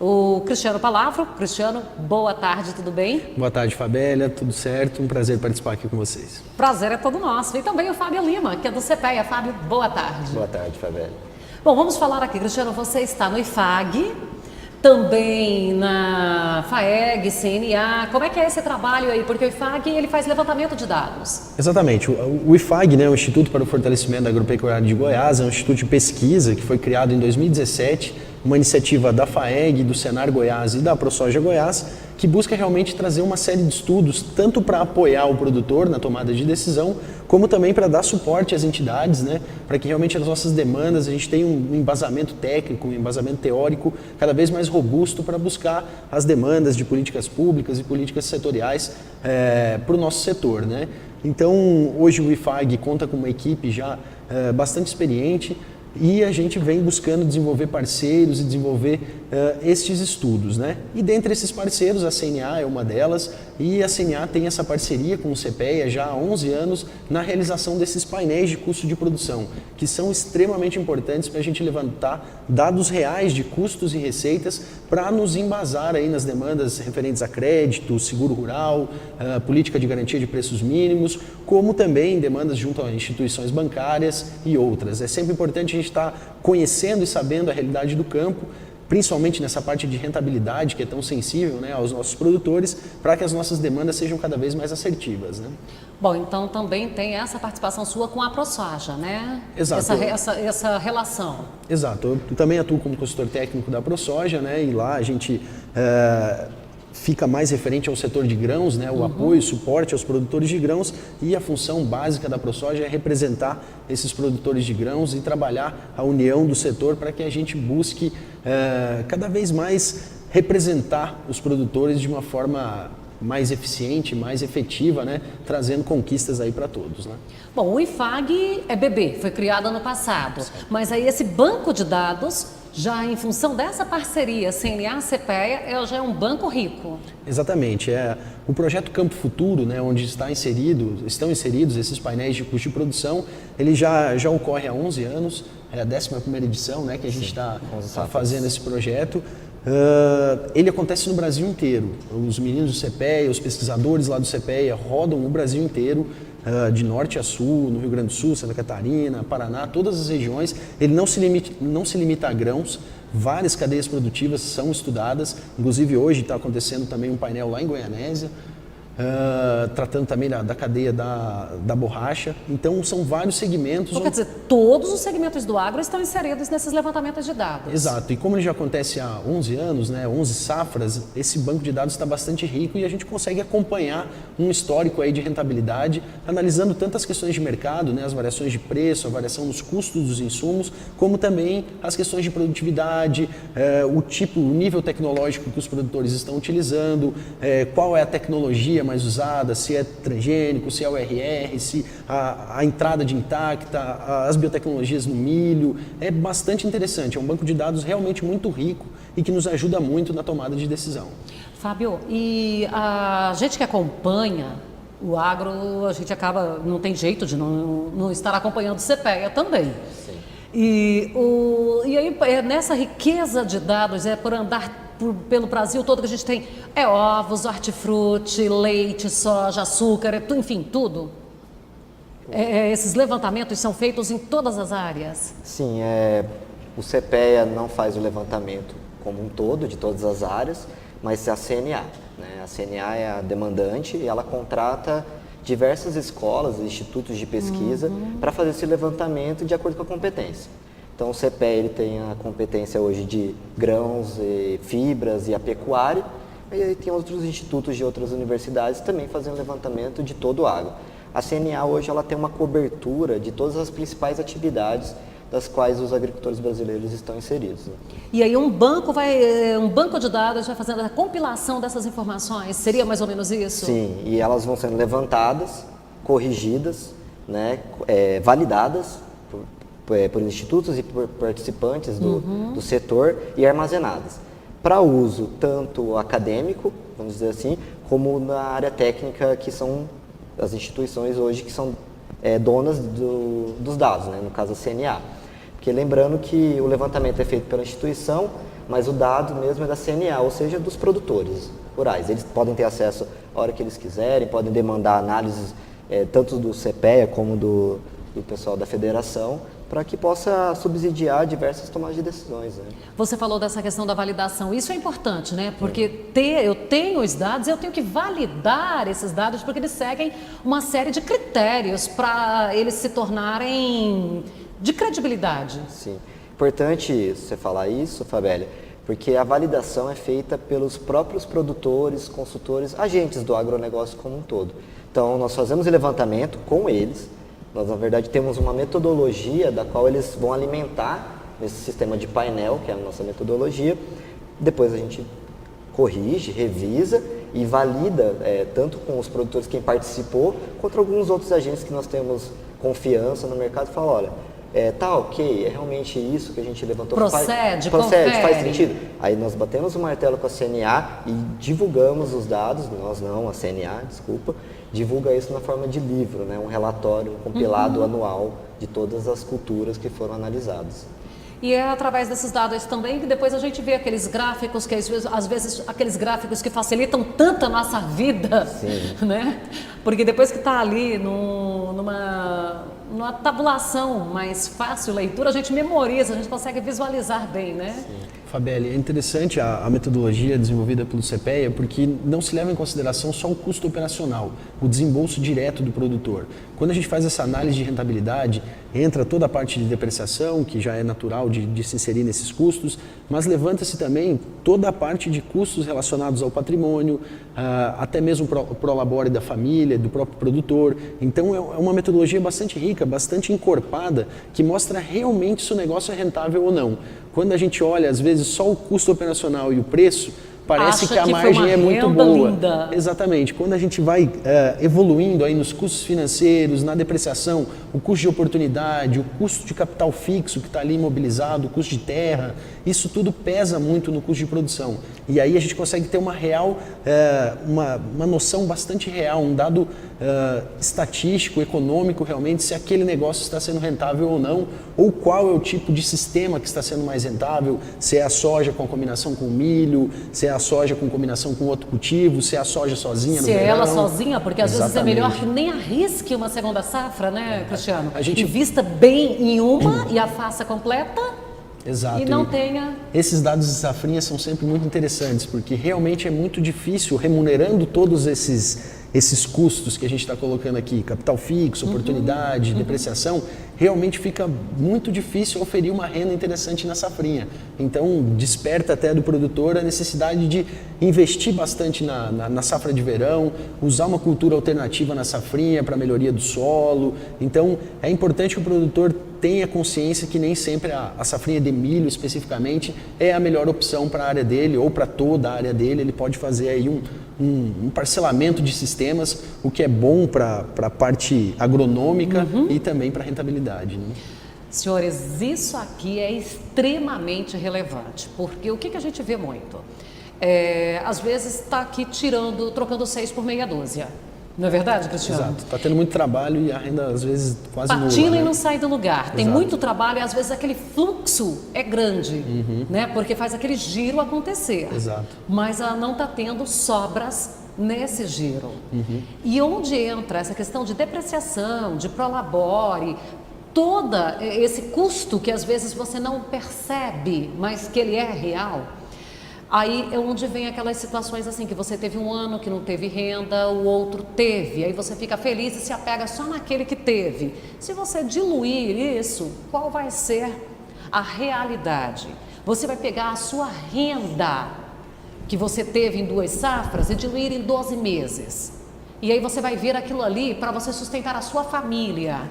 O Cristiano Palavro. Cristiano, boa tarde, tudo bem? Boa tarde, Fabélia, tudo certo? Um prazer participar aqui com vocês. Prazer é todo nosso. E também o Fábio Lima, que é do CPEA. Fábio, boa tarde. Boa tarde, Fabélia. Bom, vamos falar aqui, Cristiano, você está no IFAG, também na FAEG, CNA. Como é que é esse trabalho aí? Porque o IFAG, ele faz levantamento de dados. Exatamente. O IFAG, né, o Instituto para o Fortalecimento da Agropecuária de Goiás, é um instituto de pesquisa que foi criado em 2017, uma iniciativa da FAEG, do Senar Goiás e da ProSoja Goiás, que busca realmente trazer uma série de estudos, tanto para apoiar o produtor na tomada de decisão, como também para dar suporte às entidades, né, para que realmente as nossas demandas, a gente tenha um embasamento técnico, um embasamento teórico cada vez mais robusto para buscar as demandas de políticas públicas e políticas setoriais para o nosso setor, né. Então, hoje o IFAG conta com uma equipe já bastante experiente, e a gente vem buscando desenvolver parceiros e desenvolver estes estudos, né? E dentre esses parceiros, a CNA é uma delas, e a CNA tem essa parceria com o CPEA já há 11 anos na realização desses painéis de custo de produção, que são extremamente importantes para a gente levantar dados reais de custos e receitas para nos embasar aí nas demandas referentes a crédito, seguro rural, política de garantia de preços mínimos, como também demandas junto a instituições bancárias e outras. É sempre importante a gente estar conhecendo e sabendo a realidade do campo, principalmente nessa parte de rentabilidade que é tão sensível, né, aos nossos produtores, para que as nossas demandas sejam cada vez mais assertivas, né? Bom, então também tem essa participação sua com a ProSoja, né? Exato. Essa relação. Exato. Eu também atuo como consultor técnico da ProSoja, né, e lá a gente fica mais referente ao setor de grãos, né, o apoio, o suporte aos produtores de grãos, e a função básica da ProSoja é representar esses produtores de grãos e trabalhar a união do setor para que a gente busque cada vez mais representar os produtores de uma forma mais eficiente, mais efetiva, né, trazendo conquistas aí para todos, né? Bom, o IFAG é bebê, foi criado ano passado, mas aí esse banco de dados, já em função dessa parceria CNA-CPEA, já é um banco rico. Exatamente. O projeto Campo Futuro, né, onde estão inseridos esses painéis de custo de produção, ele já ocorre há 11 anos, é a 11ª edição, né, que a gente está fazendo esse projeto. Ele acontece no Brasil inteiro. Os meninos do CPEA, os pesquisadores lá do CPEA rodam o Brasil inteiro, de norte a sul, no Rio Grande do Sul, Santa Catarina, Paraná, todas as regiões. Ele não se limita a grãos, várias cadeias produtivas são estudadas, inclusive hoje está acontecendo também um painel lá em Goianésia, tratando também da cadeia da borracha. Então são vários segmentos. Então, quer dizer, todos os segmentos do agro estão inseridos nesses levantamentos de dados. Exato, e como ele já acontece há 11 anos, né, 11 safras, esse banco de dados está bastante rico e a gente consegue acompanhar um histórico aí de rentabilidade, analisando tantas questões de mercado, né, as variações de preço, a variação dos custos dos insumos, como também as questões de produtividade, o nível tecnológico que os produtores estão utilizando, qual é a tecnologia mais usada, se é transgênico, se é o RR, se a entrada de intacta, as biotecnologias no milho. É bastante interessante, é um banco de dados realmente muito rico e que nos ajuda muito na tomada de decisão. Fábio, e a gente que acompanha o agro, a gente acaba, não tem jeito de não estar acompanhando o CPEA também. Sim. E aí, nessa riqueza de dados, por andar pelo Brasil todo que a gente tem, ovos, hortifruti, leite, soja, açúcar, enfim, tudo. Esses levantamentos são feitos em todas as áreas? Sim, o CPEA não faz o levantamento como um todo, de todas as áreas, mas a CNA. Né? A CNA é a demandante e ela contrata diversas escolas e institutos de pesquisa para fazer esse levantamento de acordo com a competência. Então, o CPEA ele tem a competência hoje de grãos, fibras e a pecuária, e aí tem outros institutos de outras universidades também fazendo levantamento de todo o agro. A CNA hoje ela tem uma cobertura de todas as principais atividades das quais os agricultores brasileiros estão inseridos. Né? E aí um banco de dados vai fazendo a compilação dessas informações, seria mais ou menos isso? Sim, e elas vão sendo levantadas, corrigidas, né, validadas por institutos e por participantes do setor e armazenadas para uso tanto acadêmico, vamos dizer assim, como na área técnica, que são as instituições hoje que são donas dos dados, né? No caso a CNA. Porque lembrando que o levantamento é feito pela instituição, mas o dado mesmo é da CNA, ou seja, dos produtores rurais. Eles podem ter acesso a hora que eles quiserem, podem demandar análises tanto do CPEA como do pessoal da federação, para que possa subsidiar diversas tomadas de decisões. Né? Você falou dessa questão da validação. Isso é importante, né? Porque eu tenho os dados, eu tenho que validar esses dados, porque eles seguem uma série de critérios para eles se tornarem de credibilidade. Sim. Importante você falar isso, Fabélia, porque a validação é feita pelos próprios produtores, consultores, agentes do agronegócio como um todo. Então, nós fazemos o levantamento com eles. Nós, na verdade, temos uma metodologia da qual eles vão alimentar nesse sistema de painel, que é a nossa metodologia. Depois a gente corrige, revisa e valida, tanto com os produtores quem participou, quanto alguns outros agentes que nós temos confiança no mercado e fala, olha, tá ok, é realmente isso que a gente levantou. Procede, faz sentido. Aí nós batemos o martelo com a CNA e divulgamos os dados, nós não, a CNA, desculpa, divulga isso na forma de livro, né? Um relatório, um compilado anual de todas as culturas que foram analisadas. E é através desses dados também que depois a gente vê aqueles gráficos, que às vezes aqueles gráficos que facilitam tanto a nossa vida, Sim. né? Porque depois que está ali numa tabulação mais fácil leitura, a gente memoriza, a gente consegue visualizar bem, né? Sim. Fabélia, é interessante a metodologia desenvolvida pelo CPEA porque não se leva em consideração só o custo operacional, o desembolso direto do produtor. Quando a gente faz essa análise de rentabilidade, entra toda a parte de depreciação, que já é natural de se inserir nesses custos, mas levanta-se também toda a parte de custos relacionados ao patrimônio, até mesmo o prolabore da família, do próprio produtor. Então é uma metodologia bastante rica, bastante encorpada, que mostra realmente se o negócio é rentável ou não. Quando a gente olha, às vezes, só o custo operacional e o preço, parece que a margem é muito boa. Linda. Exatamente. Quando a gente vai evoluindo aí nos custos financeiros, na depreciação, o custo de oportunidade, o custo de capital fixo que está ali imobilizado, o custo de terra, isso tudo pesa muito no custo de produção. E aí a gente consegue ter uma real, uma noção bastante real, um dado estatístico, econômico realmente, se aquele negócio está sendo rentável ou não, ou qual é o tipo de sistema que está sendo mais rentável, se é a soja com a combinação com o milho, se é a soja com combinação com outro cultivo, se é a soja sozinha no verão. Se é ela sozinha, porque às vezes é Exatamente. melhor que nem arrisque uma segunda safra, né, Cristiano? A gente- Invista bem em uma e a faça completa. Exato. E não tenha... Esses dados de safrinha são sempre muito interessantes, porque realmente é muito difícil, remunerando todos esses custos que a gente está colocando aqui, capital fixo, oportunidade, depreciação, realmente fica muito difícil oferir uma renda interessante na safrinha. Então, desperta até do produtor a necessidade de investir bastante na safra de verão, usar uma cultura alternativa na safrinha para melhoria do solo. Então, é importante que o produtor tenha consciência que nem sempre a safrinha de milho, especificamente, é a melhor opção para a área dele ou para toda a área dele. Ele pode fazer aí um parcelamento de sistemas, o que é bom para a parte agronômica e também para a rentabilidade. Né? Senhores, isso aqui é extremamente relevante, porque o que a gente vê muito? Às vezes está aqui trocando 6 por meia dúzia. Não é verdade, Cristiano? Exato. Está tendo muito trabalho e a renda, às vezes, quase nula. Patina e né? não sai do lugar. Tem Exato. muito trabalho e às vezes aquele fluxo é grande, né? Porque faz aquele giro acontecer. Exato. Mas ela não está tendo sobras nesse giro. E onde entra essa questão de depreciação, de prolabore, todo esse custo que às vezes você não percebe, mas que ele é real. Aí é onde vem aquelas situações assim, que você teve um ano que não teve renda, o outro teve, aí você fica feliz e se apega só naquele que teve. Se você diluir isso, qual vai ser a realidade? Você vai pegar a sua renda que você teve em 2 safras e diluir em 12 meses. E aí você vai ver aquilo ali para você sustentar a sua família.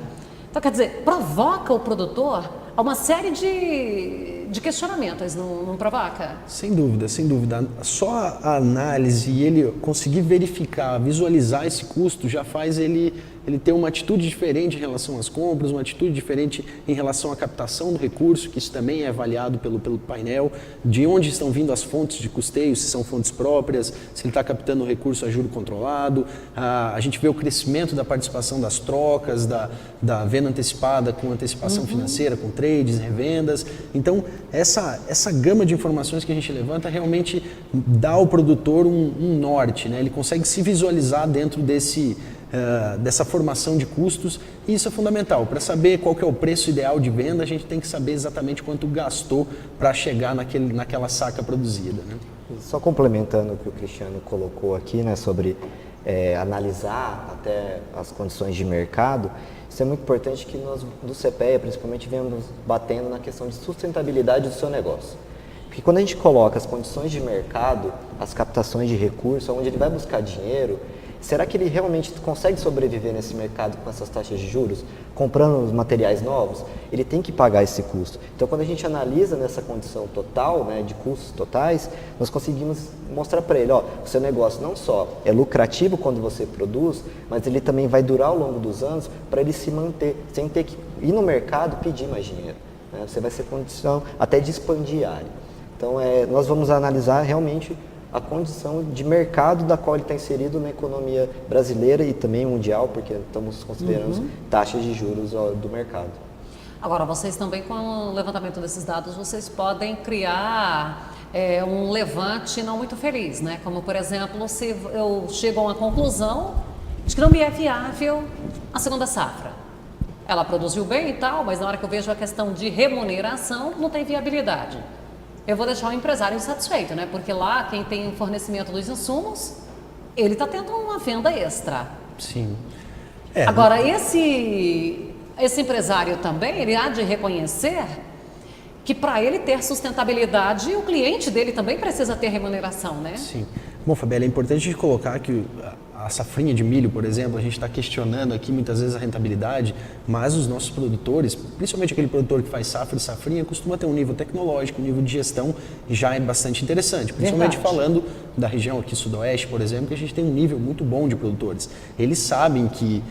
Então, quer dizer, provoca o produtor a uma série de questionamentos, não provoca? Sem dúvida, sem dúvida. Só a análise e ele conseguir verificar, visualizar esse custo já faz ele ele ter uma atitude diferente em relação às compras, uma atitude diferente em relação à captação do recurso, que isso também é avaliado pelo painel, de onde estão vindo as fontes de custeio, se são fontes próprias, se ele está captando o recurso a juro controlado. A gente vê o crescimento da participação das trocas, da venda antecipada com antecipação financeira, com trades, revendas. Então, essa gama de informações que a gente levanta realmente dá ao produtor um norte, né? Ele consegue se visualizar dentro dessa formação de custos, e isso é fundamental. Para saber qual que é o preço ideal de venda, a gente tem que saber exatamente quanto gastou para chegar naquela saca produzida, né? Só complementando o que o Cristiano colocou aqui, né, sobre analisar até as condições de mercado, isso é muito importante que nós, do CPEA, principalmente, venhamos batendo na questão de sustentabilidade do seu negócio. Porque quando a gente coloca as condições de mercado, as captações de recursos, onde ele vai buscar dinheiro, será que ele realmente consegue sobreviver nesse mercado com essas taxas de juros, comprando os materiais novos? Ele tem que pagar esse custo. Então, quando a gente analisa nessa condição total, né, de custos totais, nós conseguimos mostrar para ele, ó, o seu negócio não só é lucrativo quando você produz, mas ele também vai durar ao longo dos anos para ele se manter, sem ter que ir no mercado pedir mais dinheiro, né? Você vai ser condição até de expandir a área. Então, nós vamos analisar realmente a condição de mercado da qual ele está inserido na economia brasileira e também mundial, porque estamos considerando taxas de juros do mercado. Agora, vocês também, com o levantamento desses dados, vocês podem criar um levante não muito feliz, né? Como, por exemplo, se eu chego a uma conclusão de que não me é viável a segunda safra. Ela produziu bem e tal, mas na hora que eu vejo a questão de remuneração, não tem viabilidade. Eu vou deixar o empresário insatisfeito, né? Porque lá, quem tem o fornecimento dos insumos, ele está tendo uma venda extra. Sim. Agora, esse empresário também, ele há de reconhecer que para ele ter sustentabilidade, o cliente dele também precisa ter remuneração, né? Sim. Bom, Fabiola, é importante a gente colocar que a safrinha de milho, por exemplo, a gente está questionando aqui muitas vezes a rentabilidade, mas os nossos produtores, principalmente aquele produtor que faz safra e safrinha, costuma ter um nível tecnológico, um nível de gestão já é bastante interessante, principalmente falando da região aqui sudoeste, por exemplo, que a gente tem um nível muito bom de produtores. Eles sabem que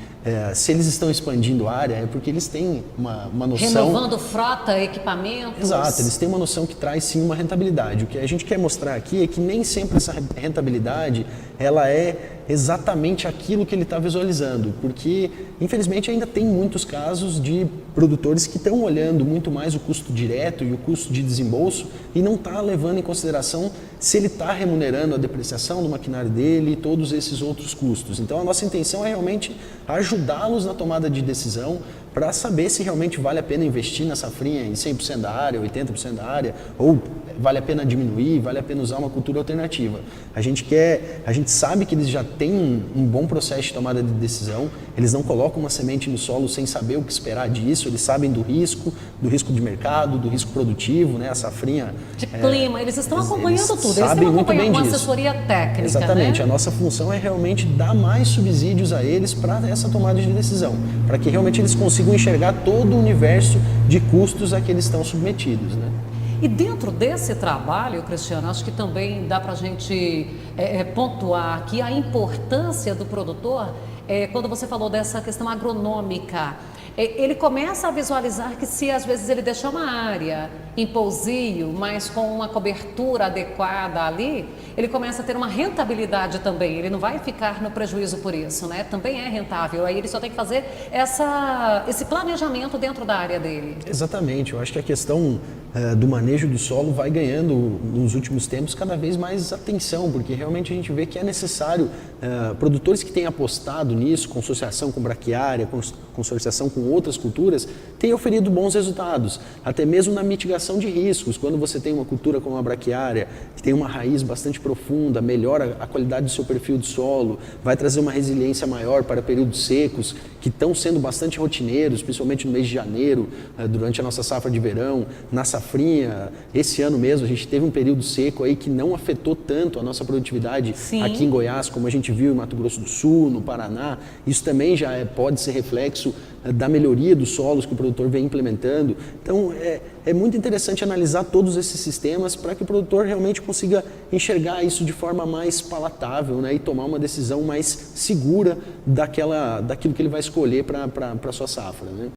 se eles estão expandindo a área é porque eles têm uma noção... Renovando frota, equipamentos... Exato, eles têm uma noção que traz sim uma rentabilidade. O que a gente quer mostrar aqui é que nem sempre essa rentabilidade ela é exatamente aquilo que ele está visualizando, porque infelizmente ainda tem muitos casos de produtores que estão olhando muito mais o custo direto e o custo de desembolso e não está levando em consideração se ele está remunerando a depreciação do maquinário dele e todos esses outros custos. Então a nossa intenção é realmente ajudá-los na tomada de decisão para saber se realmente vale a pena investir na safrinha em 100% da área, 80% da área, ou vale a pena diminuir, vale a pena usar uma cultura alternativa. A gente sabe que eles já têm um bom processo de tomada de decisão, eles não colocam uma semente no solo sem saber o que esperar disso, eles sabem do risco de mercado, do risco produtivo, né? A safrinha... De clima, eles estão acompanhando tudo, eles sabem estão muito bem acompanhando uma disso. assessoria técnica, Exatamente, né? A nossa função é realmente dar mais subsídios a eles para essa tomada de decisão, para que realmente eles consigam enxergar todo o universo de custos a que eles estão submetidos, né? E dentro desse trabalho, Cristiano, acho que também dá para a gente pontuar aqui a importância do produtor, quando você falou dessa questão agronômica. Ele começa a visualizar que se às vezes ele deixar uma área em pousio, mas com uma cobertura adequada ali, ele começa a ter uma rentabilidade também, ele não vai ficar no prejuízo por isso, né? Também é rentável, aí ele só tem que fazer esse planejamento dentro da área dele. Exatamente, eu acho que a questão do manejo do solo vai ganhando nos últimos tempos cada vez mais atenção, porque realmente a gente vê que é necessário produtores que têm apostado nisso, consociação com braquiária, consociação com outras culturas, têm oferido bons resultados, até mesmo na mitigação de riscos. Quando você tem uma cultura como a braquiária, que tem uma raiz bastante profunda, melhora a qualidade do seu perfil de solo, vai trazer uma resiliência maior para períodos secos, que estão sendo bastante rotineiros, principalmente no mês de janeiro, durante a nossa safra de verão, na safra safrinha, esse ano mesmo a gente teve um período seco aí que não afetou tanto a nossa produtividade Sim. aqui em Goiás, como a gente viu em Mato Grosso do Sul, no Paraná. Isso também já pode ser reflexo da melhoria dos solos que o produtor vem implementando. Então é muito interessante analisar todos esses sistemas para que o produtor realmente consiga enxergar isso de forma mais palatável, né, e tomar uma decisão mais segura daquilo que ele vai escolher para a sua safra, né?